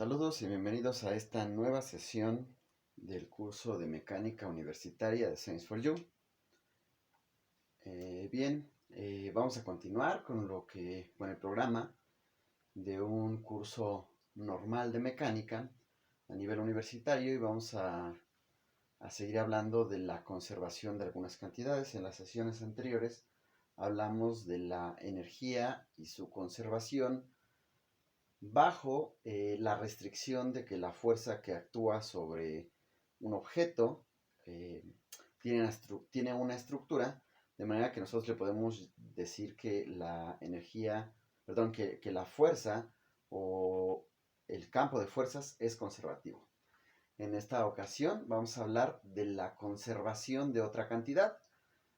Saludos y bienvenidos a esta nueva sesión del curso de Mecánica Universitaria de Science for You. Vamos a continuar con el programa de un curso normal de mecánica a nivel universitario y vamos a seguir hablando de la conservación de algunas cantidades. En las sesiones anteriores hablamos de la energía y su conservación bajo la restricción de que la fuerza que actúa sobre un objeto tiene una estructura, de manera que nosotros le podemos decir que que la fuerza o el campo de fuerzas es conservativo. En esta ocasión vamos a hablar de la conservación de otra cantidad,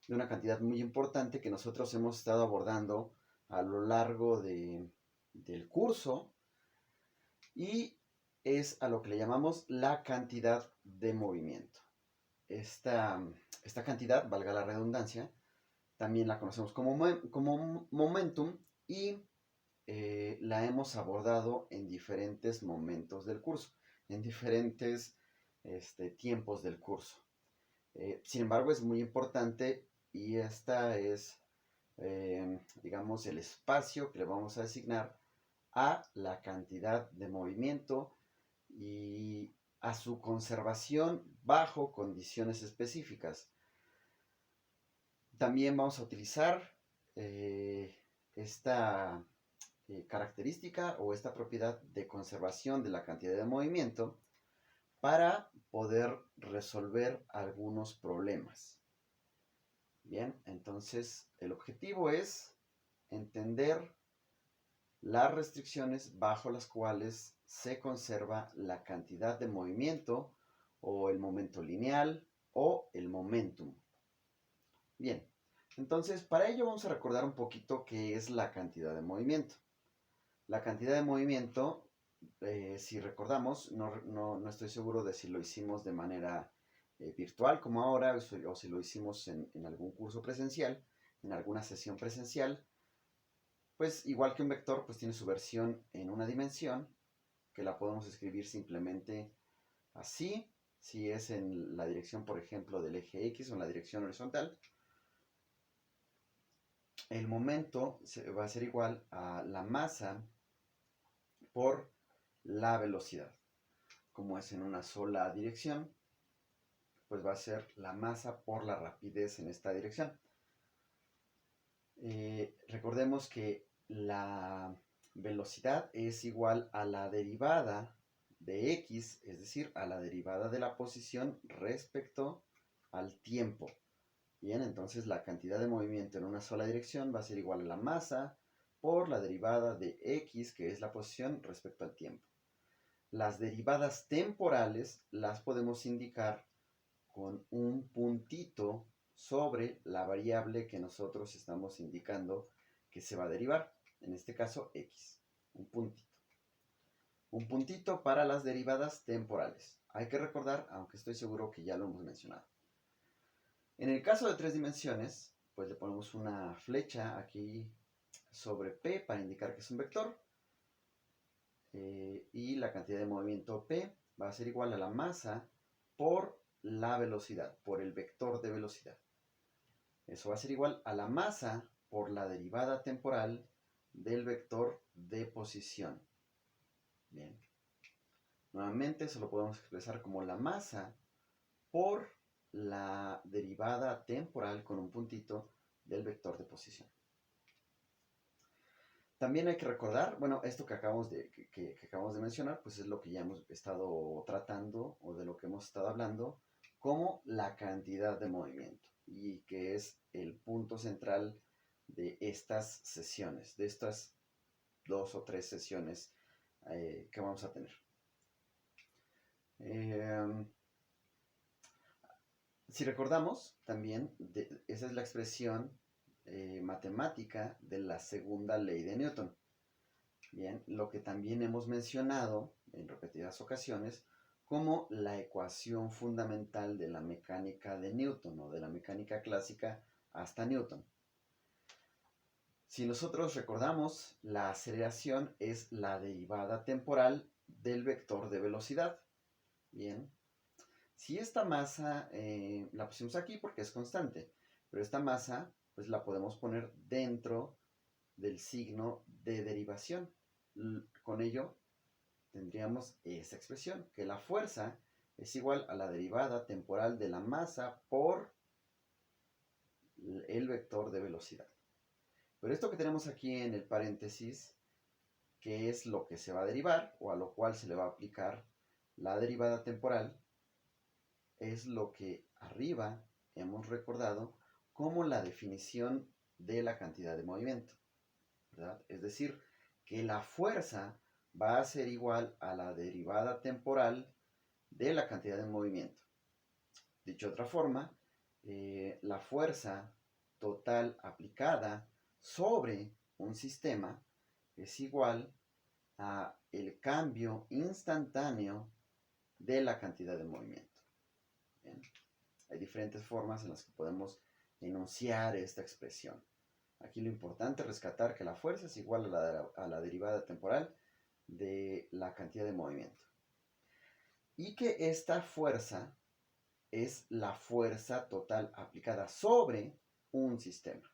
de una cantidad muy importante que nosotros hemos estado abordando a lo largo del curso, y es a lo que le llamamos la cantidad de movimiento. Esta cantidad, valga la redundancia, también la conocemos como momentum y la hemos abordado en diferentes momentos del curso, en diferentes tiempos del curso. Sin embargo, es muy importante y esta es, digamos, el espacio que le vamos a asignar a la cantidad de movimiento y a su conservación bajo condiciones específicas. También vamos a utilizar esta característica o esta propiedad de conservación de la cantidad de movimiento para poder resolver algunos problemas. Bien, entonces el objetivo es entender las restricciones bajo las cuales se conserva la cantidad de movimiento o el momento lineal o el momentum. Bien, entonces para ello vamos a recordar un poquito qué es la cantidad de movimiento. La cantidad de movimiento, si recordamos, no estoy seguro de si lo hicimos de manera virtual como ahora o si lo hicimos en algún curso presencial, en alguna sesión presencial. Pues igual que un vector, pues tiene su versión en una dimensión, que la podemos escribir simplemente así, si es en la dirección, por ejemplo, del eje X o en la dirección horizontal. El momento va a ser igual a la masa por la velocidad. Como es en una sola dirección, pues va a ser la masa por la rapidez en esta dirección. Recordemos que la velocidad es igual a la derivada de x, es decir, a la derivada de la posición respecto al tiempo. Bien, entonces la cantidad de movimiento en una sola dirección va a ser igual a la masa por la derivada de x, que es la posición respecto al tiempo. Las derivadas temporales las podemos indicar con un puntito sobre la variable que nosotros estamos indicando que se va a derivar, en este caso x, un puntito. Un puntito para las derivadas temporales. Hay que recordar, aunque estoy seguro que ya lo hemos mencionado. En el caso de 3 dimensiones, pues le ponemos una flecha aquí sobre P para indicar que es un vector. Y la cantidad de movimiento P va a ser igual a la masa por la velocidad, por el vector de velocidad. Eso va a ser igual a la masa por la derivada temporal del vector de posición. Bien. Nuevamente eso lo podemos expresar como la masa por la derivada temporal con un puntito del vector de posición. También hay que recordar, bueno, esto que acabamos de mencionar, pues es lo que ya hemos estado tratando o de lo que hemos estado hablando como la cantidad de movimiento y que es el punto central de estas sesiones, de estas 2 o 3 sesiones que vamos a tener. Si recordamos, también esa es la expresión matemática de la segunda ley de Newton. Bien, lo que también hemos mencionado en repetidas ocasiones como la ecuación fundamental de la mecánica de Newton o de la mecánica clásica hasta Newton. Si nosotros recordamos, la aceleración es la derivada temporal del vector de velocidad. Bien. Si esta masa la pusimos aquí porque es constante, pero esta masa pues la podemos poner dentro del signo de derivación. Con ello tendríamos esa expresión, que la fuerza es igual a la derivada temporal de la masa por el vector de velocidad. Pero esto que tenemos aquí en el paréntesis, que es lo que se va a derivar, o a lo cual se le va a aplicar la derivada temporal, es lo que arriba hemos recordado como la definición de la cantidad de movimiento, ¿verdad? Es decir, que la fuerza va a ser igual a la derivada temporal de la cantidad de movimiento. Dicho de otra forma, la fuerza total aplicada sobre un sistema es igual a el cambio instantáneo de la cantidad de movimiento. Bien. Hay diferentes formas en las que podemos enunciar esta expresión. Aquí lo importante es rescatar que la fuerza es igual a la derivada temporal de la cantidad de movimiento. Y que esta fuerza es la fuerza total aplicada sobre un sistema.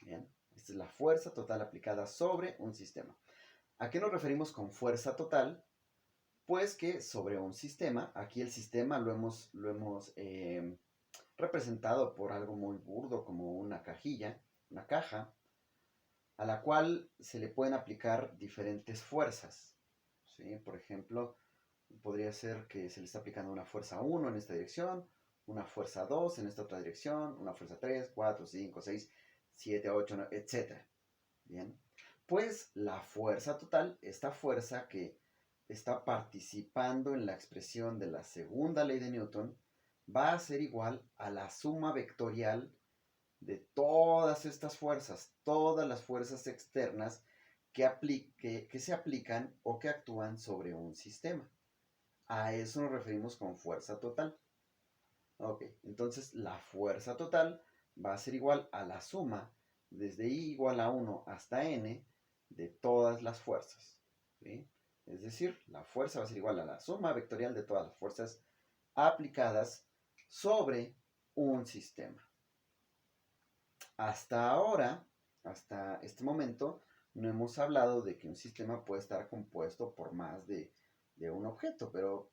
Bien, esta es la fuerza total aplicada sobre un sistema. ¿A qué nos referimos con fuerza total? Pues que sobre un sistema, aquí el sistema lo hemos representado por algo muy burdo como una cajilla, una caja, a la cual se le pueden aplicar diferentes fuerzas. ¿Sí? Por ejemplo, podría ser que se le está aplicando una fuerza 1 en esta dirección, una fuerza 2 en esta otra dirección, una fuerza 3, 4, 5, 6, 7, 8, 9, etc. Bien, pues la fuerza total, esta fuerza que está participando en la expresión de la segunda ley de Newton, va a ser igual a la suma vectorial de todas estas fuerzas, todas las fuerzas externas que se aplican o que actúan sobre un sistema. A eso nos referimos con fuerza total. Ok, entonces la fuerza total va a ser igual a la suma desde I igual a 1 hasta N de todas las fuerzas. ¿Sí? Es decir, la fuerza va a ser igual a la suma vectorial de todas las fuerzas aplicadas sobre un sistema. Hasta ahora, hasta este momento, no hemos hablado de que un sistema puede estar compuesto por más de un objeto, pero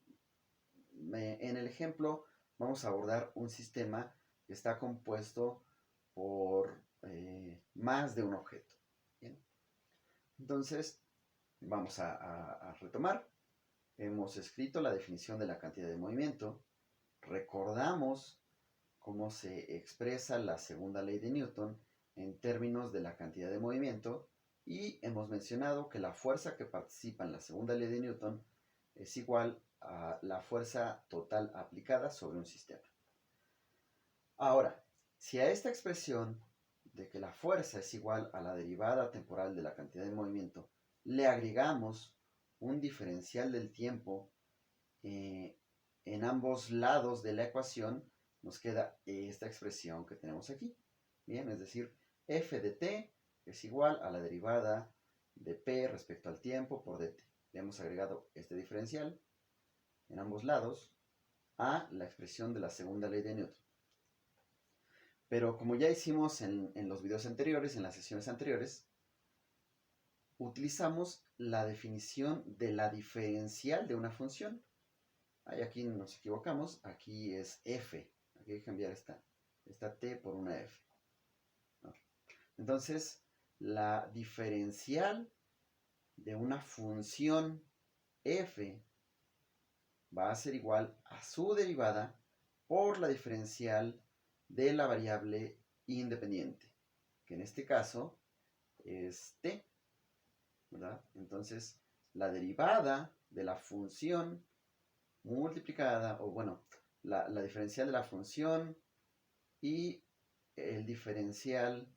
en el ejemplo vamos a abordar un sistema que está compuesto por más de un objeto. ¿Bien? Entonces, vamos a retomar. Hemos escrito la definición de la cantidad de movimiento. Recordamos cómo se expresa la segunda ley de Newton en términos de la cantidad de movimiento y hemos mencionado que la fuerza que participa en la segunda ley de Newton es igual a la fuerza total aplicada sobre un sistema. Ahora, si a esta expresión de que la fuerza es igual a la derivada temporal de la cantidad de movimiento le agregamos un diferencial del tiempo en ambos lados de la ecuación, nos queda esta expresión que tenemos aquí. Bien, es decir, f de t es igual a la derivada de p respecto al tiempo por dt. Le hemos agregado este diferencial en ambos lados a la expresión de la segunda ley de Newton. Pero como ya hicimos en los videos anteriores, en las sesiones anteriores, utilizamos la definición de la diferencial de una función. Aquí nos equivocamos, aquí es f. Aquí hay que cambiar esta t por una f. ¿No? Entonces, la diferencial de una función f va a ser igual a su derivada por la diferencial de la variable independiente, que en este caso es t, ¿verdad? Entonces, la derivada de la función multiplicada, o bueno, la diferencial de la función y el diferencial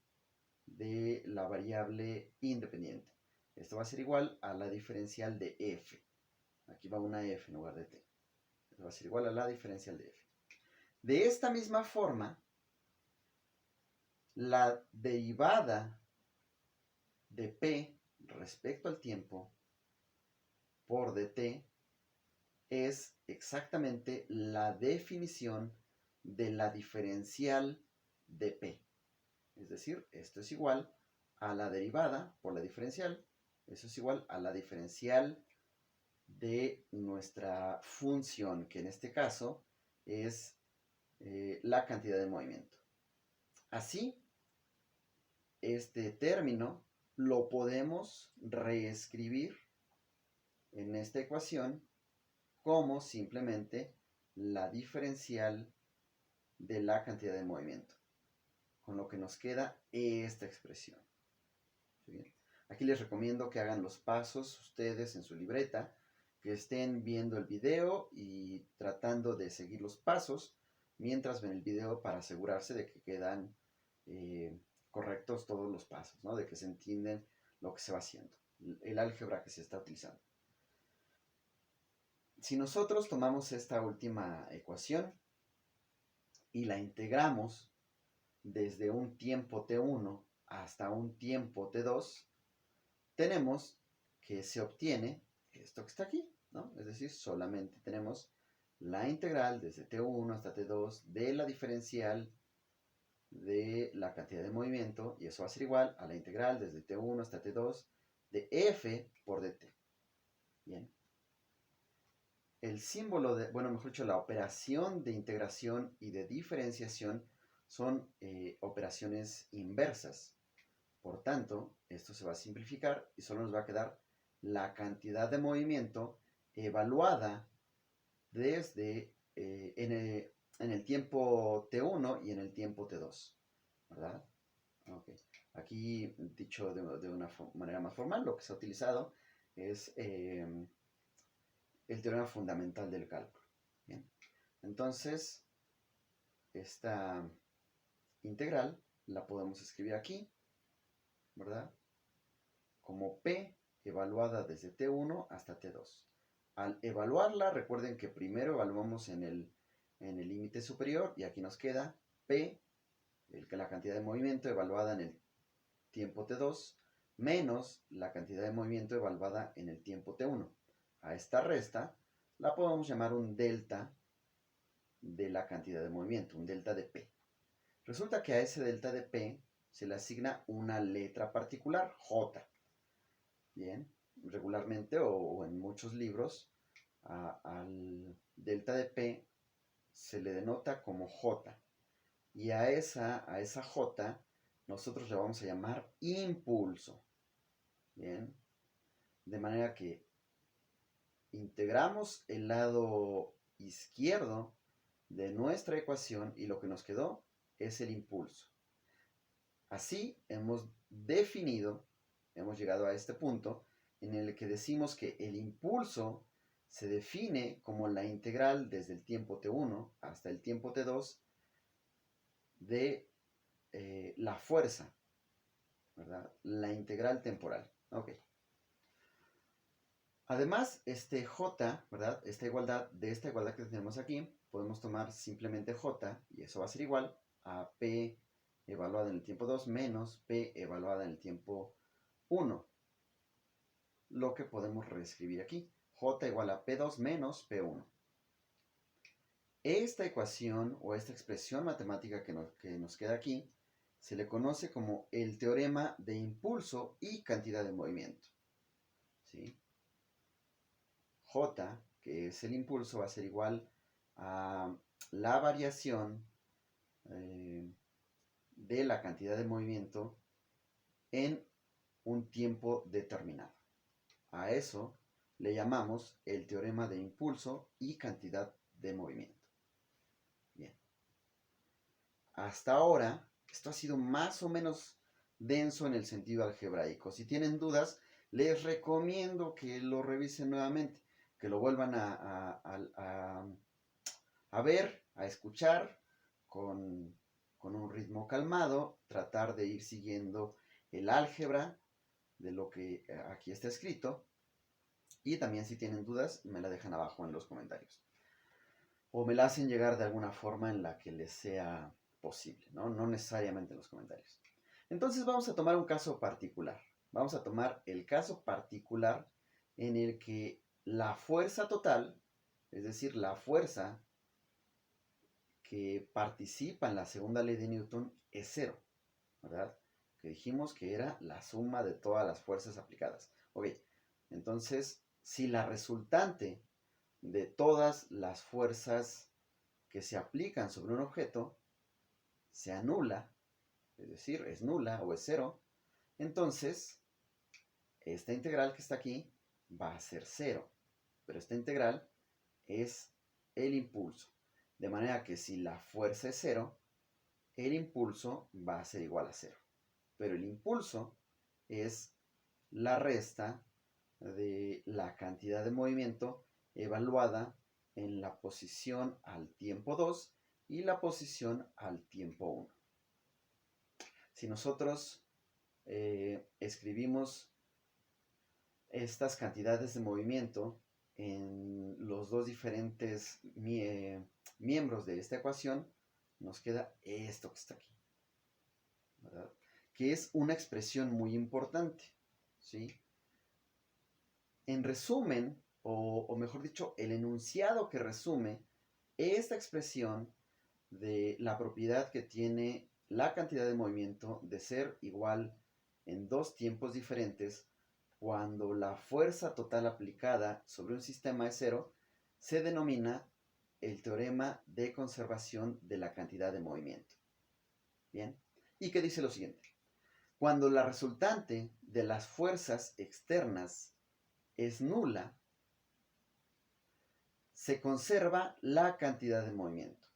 de la variable independiente. Esto va a ser igual a la diferencial de f. Aquí va una f en lugar de t. Esto va a ser igual a la diferencial de f. De esta misma forma, la derivada de p respecto al tiempo por dt es exactamente la definición de la diferencial de p. Es decir, esto es igual a la derivada por la diferencial. Eso es igual a la diferencial de nuestra función, que en este caso es la cantidad de movimiento. Así, este término lo podemos reescribir en esta ecuación como simplemente la diferencial de la cantidad de movimiento, con lo que nos queda esta expresión. ¿Sí? Aquí les recomiendo que hagan los pasos ustedes en su libreta, que estén viendo el video y tratando de seguir los pasos mientras ven el video para asegurarse de que quedan correctos todos los pasos, ¿no? De que se entienden lo que se va haciendo, el álgebra que se está utilizando. Si nosotros tomamos esta última ecuación y la integramos desde un tiempo t1 hasta un tiempo t2, tenemos que se obtiene esto que está aquí, ¿no? Es decir, solamente tenemos la integral desde t1 hasta t2 de la diferencial de la cantidad de movimiento, y eso va a ser igual a la integral desde t1 hasta t2 de f por dt. Bien. El símbolo de, bueno, mejor dicho, la operación de integración y de diferenciación son operaciones inversas. Por tanto, esto se va a simplificar y solo nos va a quedar la cantidad de movimiento evaluada desde en el tiempo t1 y en el tiempo t2, ¿verdad? Okay. Aquí, dicho de una manera más formal, lo que se ha utilizado es el teorema fundamental del cálculo. ¿Bien? Entonces, esta integral la podemos escribir aquí, ¿verdad? Como P evaluada desde T1 hasta T2. Al evaluarla, recuerden que primero evaluamos en el límite superior y aquí nos queda P, la cantidad de movimiento evaluada en el tiempo T2, menos la cantidad de movimiento evaluada en el tiempo T1. A esta resta la podemos llamar un delta de la cantidad de movimiento, un delta de P. Resulta que a ese delta de P se le asigna una letra particular, J. Bien, regularmente o en muchos libros al delta de P se le denota como J. Y a esa J nosotros le vamos a llamar impulso. Bien, de manera que integramos el lado izquierdo de nuestra ecuación y lo que nos quedó es el impulso. Así hemos definido, hemos llegado a este punto en el que decimos que el impulso se define como la integral desde el tiempo t1 hasta el tiempo t2 de la fuerza, ¿verdad? La integral temporal. Ok. Además, este j, ¿verdad? De esta igualdad que tenemos aquí, podemos tomar simplemente j, y eso va a ser igual a p evaluada en el tiempo 2 menos p evaluada en el tiempo 1. Lo que podemos reescribir aquí. J igual a P2 menos P1. Esta ecuación o esta expresión matemática que nos queda aquí se le conoce como el teorema de impulso y cantidad de movimiento. ¿Sí? J, que es el impulso, va a ser igual a la variación de la cantidad de movimiento en un tiempo determinado. A eso le llamamos el teorema de impulso y cantidad de movimiento. Bien. Hasta ahora, esto ha sido más o menos denso en el sentido algebraico. Si tienen dudas, les recomiendo que lo revisen nuevamente, que lo vuelvan a ver, a escuchar con un ritmo calmado, tratar de ir siguiendo el álgebra de lo que aquí está escrito. Y también si tienen dudas, me la dejan abajo en los comentarios. O me la hacen llegar de alguna forma en la que les sea posible, ¿no? No necesariamente en los comentarios. Entonces vamos a tomar un caso particular. Vamos a tomar el caso particular en el que la fuerza total, es decir, la fuerza que participa en la segunda ley de Newton es cero, ¿verdad? Que dijimos que era la suma de todas las fuerzas aplicadas. Ok, entonces, si la resultante de todas las fuerzas que se aplican sobre un objeto se anula, es decir, es nula o es cero, entonces esta integral que está aquí va a ser cero, pero esta integral es el impulso. De manera que si la fuerza es cero, el impulso va a ser igual a cero. Pero el impulso es la resta de la cantidad de movimiento evaluada en la posición al tiempo 2 y la posición al tiempo 1. Si nosotros escribimos estas cantidades de movimiento en los dos diferentes miembros de esta ecuación, nos queda esto que está aquí, ¿verdad? Que es una expresión muy importante, ¿sí? En resumen, o mejor dicho, el enunciado que resume esta expresión de la propiedad que tiene la cantidad de movimiento de ser igual en dos tiempos diferentes cuando la fuerza total aplicada sobre un sistema es cero, se denomina el teorema de conservación de la cantidad de movimiento. Bien, y que dice lo siguiente: cuando la resultante de las fuerzas externas es nula, se conserva la cantidad de movimiento.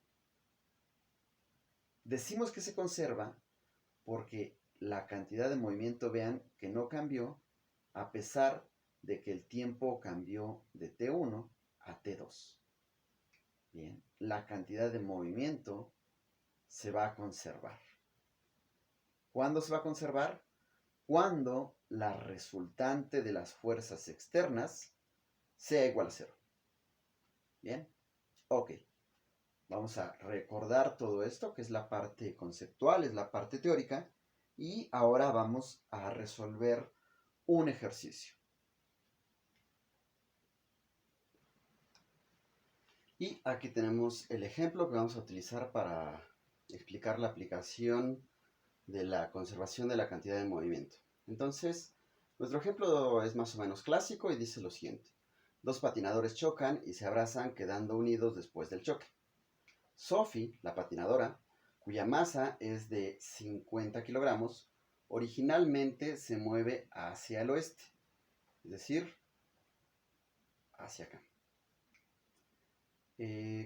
Decimos que se conserva porque la cantidad de movimiento, vean que no cambió a pesar de que el tiempo cambió de T1 a T2. Bien, la cantidad de movimiento se va a conservar. ¿Cuándo se va a conservar? Cuando la resultante de las fuerzas externas sea igual a cero. Bien, ok. Vamos a recordar todo esto, que es la parte conceptual, es la parte teórica, y ahora vamos a resolver un ejercicio. Y aquí tenemos el ejemplo que vamos a utilizar para explicar la aplicación de la conservación de la cantidad de movimiento. Entonces, nuestro ejemplo es más o menos clásico y dice lo siguiente: dos patinadores chocan y se abrazan quedando unidos después del choque. Sophie, la patinadora, cuya masa es de 50 kilogramos, originalmente se mueve hacia el oeste, es decir, hacia acá,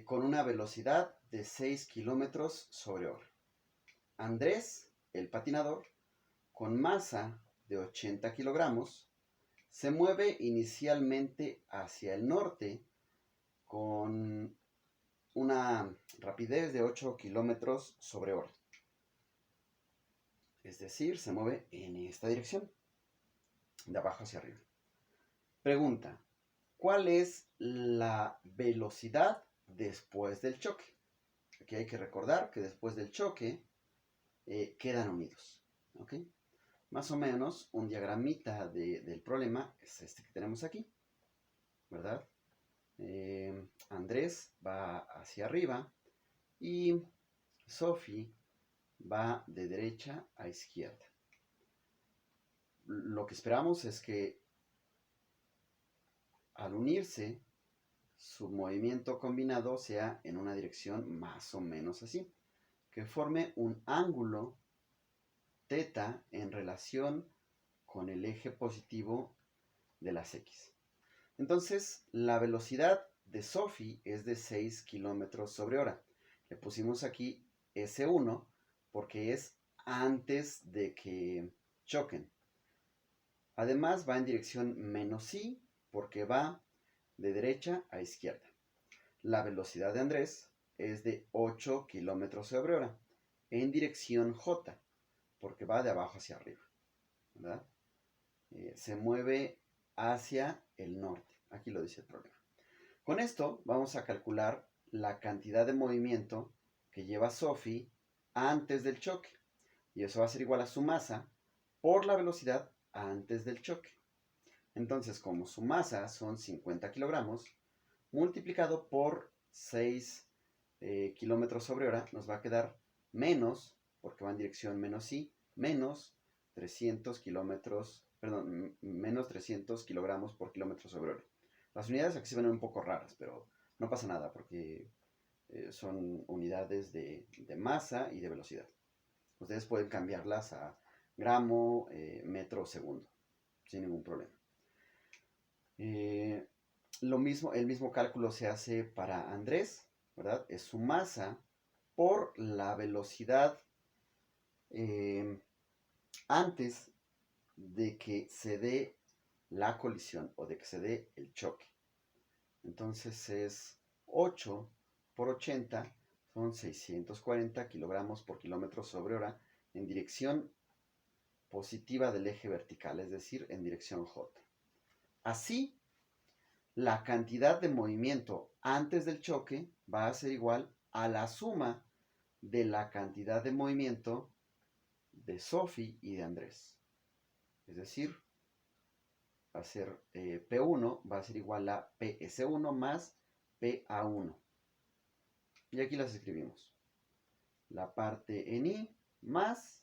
con una velocidad de 6 kilómetros sobre hora. Andrés, el patinador, con masa de 80 kilogramos, se mueve inicialmente hacia el norte con una rapidez de 8 kilómetros sobre hora. Es decir, se mueve en esta dirección, de abajo hacia arriba. Pregunta: ¿cuál es la velocidad después del choque? Aquí hay que recordar que después del choque quedan unidos. ¿Ok? Más o menos un diagramita del problema es este que tenemos aquí, ¿verdad? Andrés va hacia arriba y Sophie va de derecha a izquierda. Lo que esperamos es que al unirse su movimiento combinado sea en una dirección más o menos así, que forme un ángulo θ en relación con el eje positivo de las X. Entonces, la velocidad de Sophie es de 6 kilómetros sobre hora. Le pusimos aquí S1 porque es antes de que choquen. Además, va en dirección menos I porque va de derecha a izquierda. La velocidad de Andrés es de 8 kilómetros sobre hora en dirección J porque va de abajo hacia arriba, ¿verdad? Se mueve hacia el norte. Aquí lo dice el problema. Con esto vamos a calcular la cantidad de movimiento que lleva Sophie antes del choque. Y eso va a ser igual a su masa por la velocidad antes del choque. Entonces, como su masa son 50 kilogramos, multiplicado por 6 kilómetros sobre hora, nos va a quedar menos, porque va en dirección menos i, menos 300 kilómetros, perdón, menos 300 kilogramos por kilómetro sobre hora. Las unidades aquí se ven un poco raras, pero no pasa nada, porque son unidades de masa y de velocidad. Ustedes pueden cambiarlas a gramo, metro o segundo, sin ningún problema. Lo mismo, el mismo cálculo se hace para Andrés, ¿verdad? Es su masa por la velocidad antes de que se dé la colisión o de que se dé el choque. Entonces es 8 por 80, son 640 kilogramos por kilómetro sobre hora en dirección positiva del eje vertical, es decir, en dirección J. Así, la cantidad de movimiento antes del choque va a ser igual a la suma de la cantidad de movimiento de Sophie y de Andrés. Es decir, va a ser P1 va a ser igual a PS1 más PA1. Y aquí las escribimos. La parte en I más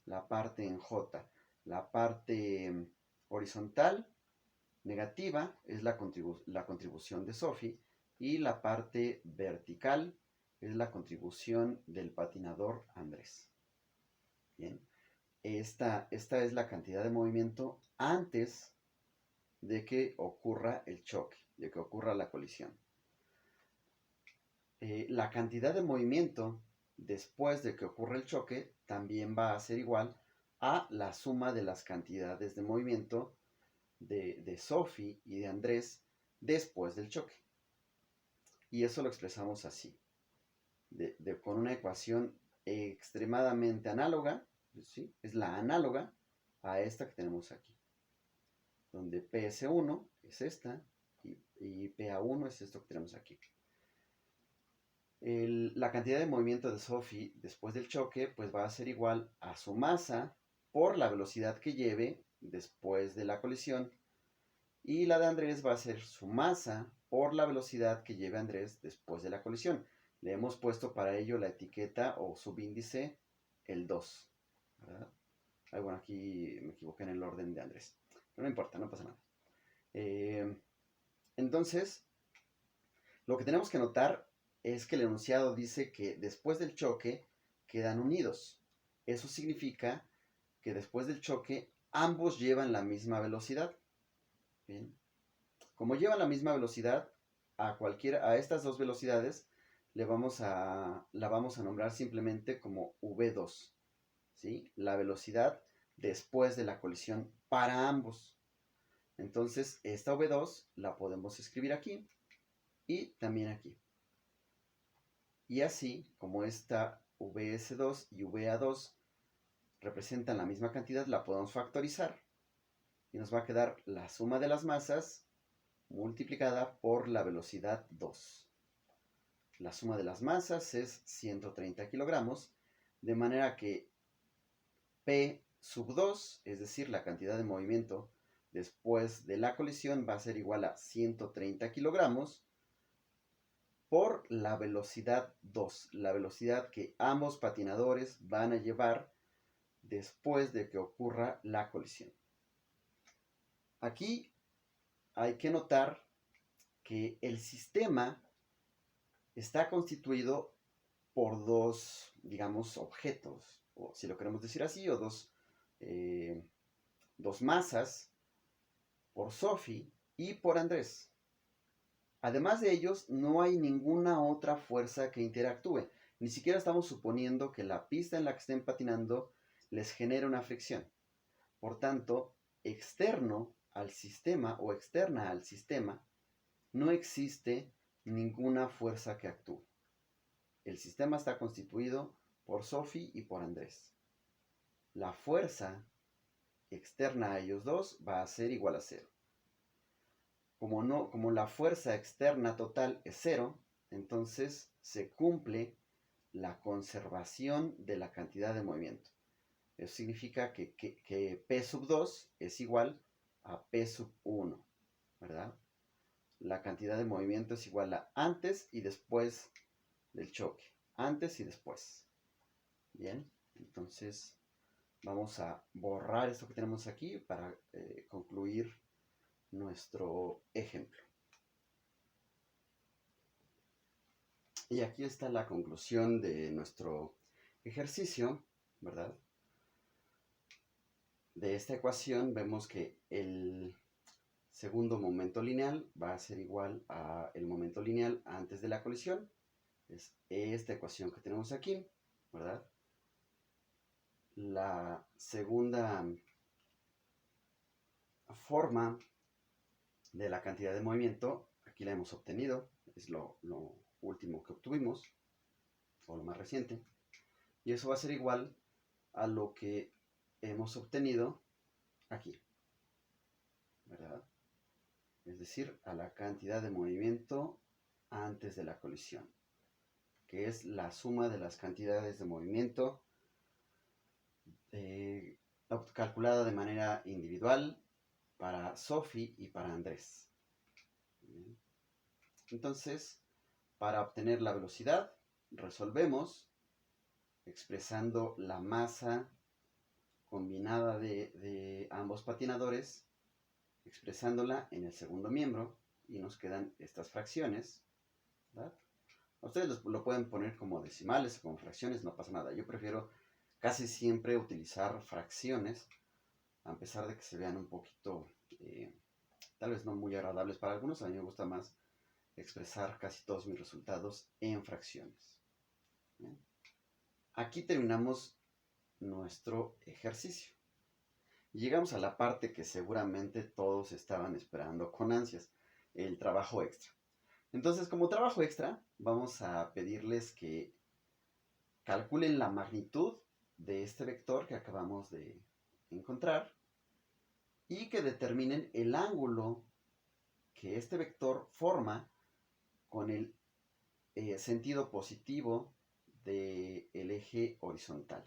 la parte en J. La parte horizontal negativa es la contribución de Sophie y la parte vertical es la contribución del patinador Andrés. Bien, esta es la cantidad de movimiento antes de que ocurra el choque, de que ocurra la colisión. La cantidad de movimiento después de que ocurra el choque también va a ser igual a la suma de las cantidades de movimiento de Sophie y de Andrés después del choque. Y eso lo expresamos así, con una ecuación extremadamente análoga, ¿sí? Es la análoga a esta que tenemos aquí, donde PS1 es esta y PA1 es esto que tenemos aquí. La cantidad de movimiento de Sophie después del choque pues va a ser igual a su masa por la velocidad que lleve después de la colisión, y la de Andrés va a ser su masa por la velocidad que lleve Andrés después de la colisión. Le hemos puesto para ello la etiqueta o subíndice el 2, ¿verdad? Bueno, aquí me equivoqué en el orden de Andrés, pero no importa, no pasa nada. Entonces, lo que tenemos que notar es que el enunciado dice que después del choque quedan unidos. Eso significa que después del choque ambos llevan la misma velocidad. Bien. Como llevan la misma velocidad, a estas dos velocidades la vamos a nombrar simplemente como V2, ¿sí? La velocidad después de la colisión para ambos. Entonces, esta V2 la podemos escribir aquí y también aquí. Y así, como esta VS2 y VA2 representan la misma cantidad, la podemos factorizar y nos va a quedar la suma de las masas multiplicada por la velocidad 2. La suma de las masas es 130 kilogramos, de manera que P sub 2, es decir, la cantidad de movimiento después de la colisión, va a ser igual a 130 kilogramos por la velocidad 2, la velocidad que ambos patinadores van a llevar después de que ocurra la colisión. Aquí hay que notar que el sistema está constituido por dos, digamos, objetos, o si lo queremos decir así, o dos masas, por Sophie y por Andrés. Además de ellos, no hay ninguna otra fuerza que interactúe. Ni siquiera estamos suponiendo que la pista en la que estén patinando les genere una fricción. Por tanto, externo al sistema o externa al sistema, no existe ninguna fuerza que actúe. El sistema está constituido por Sophie y por Andrés. La fuerza externa a ellos dos va a ser igual a 0. Como la fuerza externa total es 0, entonces se cumple la conservación de la cantidad de movimiento. Eso significa que P sub 2 es igual a P sub 1, ¿verdad? La cantidad de movimiento es igual a antes y después del choque. Antes y después. Bien, entonces vamos a borrar esto que tenemos aquí para concluir nuestro ejemplo. Y aquí está la conclusión de nuestro ejercicio, ¿verdad? De esta ecuación vemos que el segundo momento lineal va a ser igual al momento lineal antes de la colisión. Es esta ecuación que tenemos aquí, ¿verdad? La segunda forma de la cantidad de movimiento, aquí la hemos obtenido, es lo último que obtuvimos, o lo más reciente, y eso va a ser igual a lo que hemos obtenido aquí, ¿verdad? Es decir, a la cantidad de movimiento antes de la colisión, que es la suma de las cantidades de movimiento calculada de manera individual para Sophie y para Andrés. Bien. Entonces, para obtener la velocidad, resolvemos expresando la masa combinada de ambos patinadores, expresándola en el segundo miembro, y nos quedan estas fracciones, ¿verdad? Ustedes lo pueden poner como decimales o como fracciones, no pasa nada. Yo prefiero casi siempre utilizar fracciones, a pesar de que se vean un poquito, tal vez no muy agradables para algunos. A mí me gusta más expresar casi todos mis resultados en fracciones. ¿Bien? Aquí terminamos nuestro ejercicio. Y llegamos a la parte que seguramente todos estaban esperando con ansias, el trabajo extra. Entonces, como trabajo extra, vamos a pedirles que calculen la magnitud de este vector que acabamos de encontrar y que determinen el ángulo que este vector forma con el sentido positivo del eje horizontal.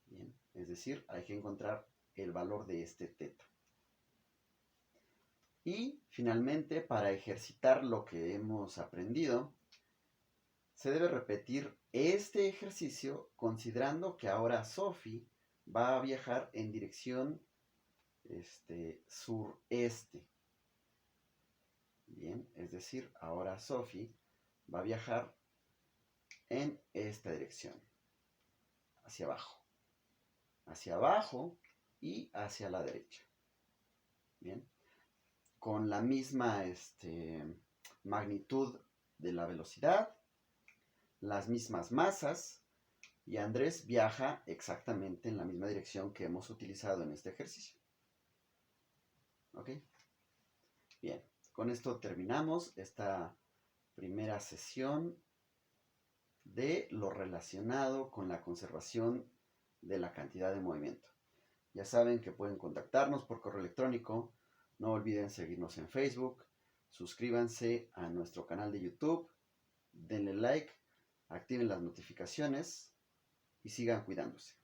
Bien, es decir, hay que encontrar el valor de este teta. Y finalmente, para ejercitar lo que hemos aprendido, se debe repetir este ejercicio considerando que ahora Sophie va a viajar en dirección sureste. Bien, es decir, ahora Sophie va a viajar en esta dirección, hacia abajo y hacia la derecha. Bien, con la misma magnitud de la velocidad, las mismas masas, y Andrés viaja exactamente en la misma dirección que hemos utilizado en este ejercicio. ¿Ok? Bien, con esto terminamos esta primera sesión de lo relacionado con la conservación de la cantidad de movimiento. Ya saben que pueden contactarnos por correo electrónico. No olviden seguirnos en Facebook. Suscríbanse a nuestro canal de YouTube. Denle like, activen las notificaciones y sigan cuidándose.